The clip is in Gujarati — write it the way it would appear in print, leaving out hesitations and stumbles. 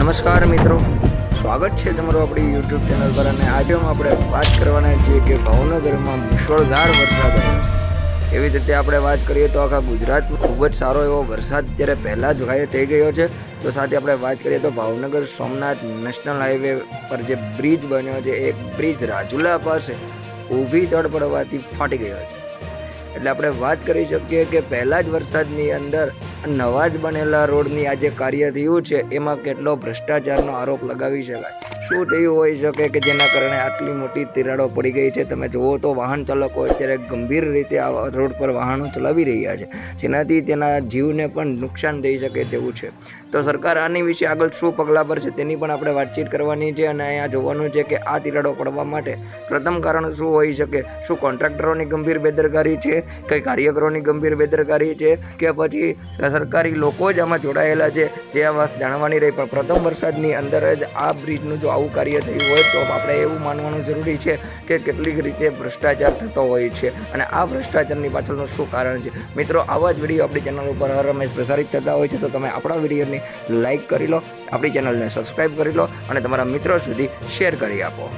નમસ્કાર મિત્રો, સ્વાગત છે તમારું આપણી યુટ્યુબ ચેનલ પર. અને આજે આપણે વાત કરવાના છીએ કે ભાવનગરમાં મુશળધાર વરસાદ આવ્યો. એવી રીતે આપણે વાત કરીએ તો આખા ગુજરાતમાં ખૂબ જ સારો એવો વરસાદ અત્યારે પહેલાં જ ગાયબ થઈ ગયો છે. તો સાથે આપણે વાત કરીએ તો ભાવનગર સોમનાથ નેશનલ હાઈવે પર જે બ્રિજ બન્યો છે, એક બ્રિજ રાજુલા પાસે ઊભી તડ પડવાથી ફાટી ગયો છે. એટલે આપણે વાત કરી શકીએ કે પહેલાં જ વરસાદની અંદર નવા જ બનેલા રોડની આ જે કાર્ય થયું છે એમાં કેટલો ભ્રષ્ટાચારનો આરોપ લગાવી શકાય. શું થયું હોઈ શકે કે જેના કારણે આટલી મોટી તિરાડો પડી ગઈ છે? તમે જુઓ તો વાહન ચાલકો અત્યારે ગંભીર રીતે આ રોડ પર વાહનો ચલાવી રહ્યા છે, જેનાથી તેના જીવને પણ નુકસાન થઈ શકે તેવું છે. તો સરકાર આની વિશે આગળ શું પગલાં ભરશે તેની પણ આપણે વાતચીત કરવાની છે. અને અહીંયા જોવાનું છે કે આ તિરાડો પડવા માટે પ્રથમ કારણ શું હોઈ શકે? શું કોન્ટ્રાક્ટરોની ગંભીર બેદરકારી છે, કંઈ કાર્યકરોની ગંભીર બેદરકારી છે, કે પછી સરકારી લોકો જ આમાં જોડાયેલા છે? જે આ વાત જાણવાની રહી. પણ પ્રથમ વરસાદની અંદર જ આ બ્રિજનું જો આવું કાર્ય થયું હોય તો આપણે એવું માનવાનું જરૂરી છે કે કેટલીક રીતે ભ્રષ્ટાચાર થતો હોય છે. અને આ ભ્રષ્ટાચારની પાછળનું શું કારણ છે? મિત્રો, આવા જ વિડીયો આપણી ચેનલ ઉપર હર હંમેશ પ્રસારિત થતા હોય છે. તો તમે આપણા વિડીયોને લાઇક કરી લો, આપણી ચેનલને સબસ્ક્રાઈબ કરી લો અને તમારા મિત્રો સુધી શેર કરી આપો.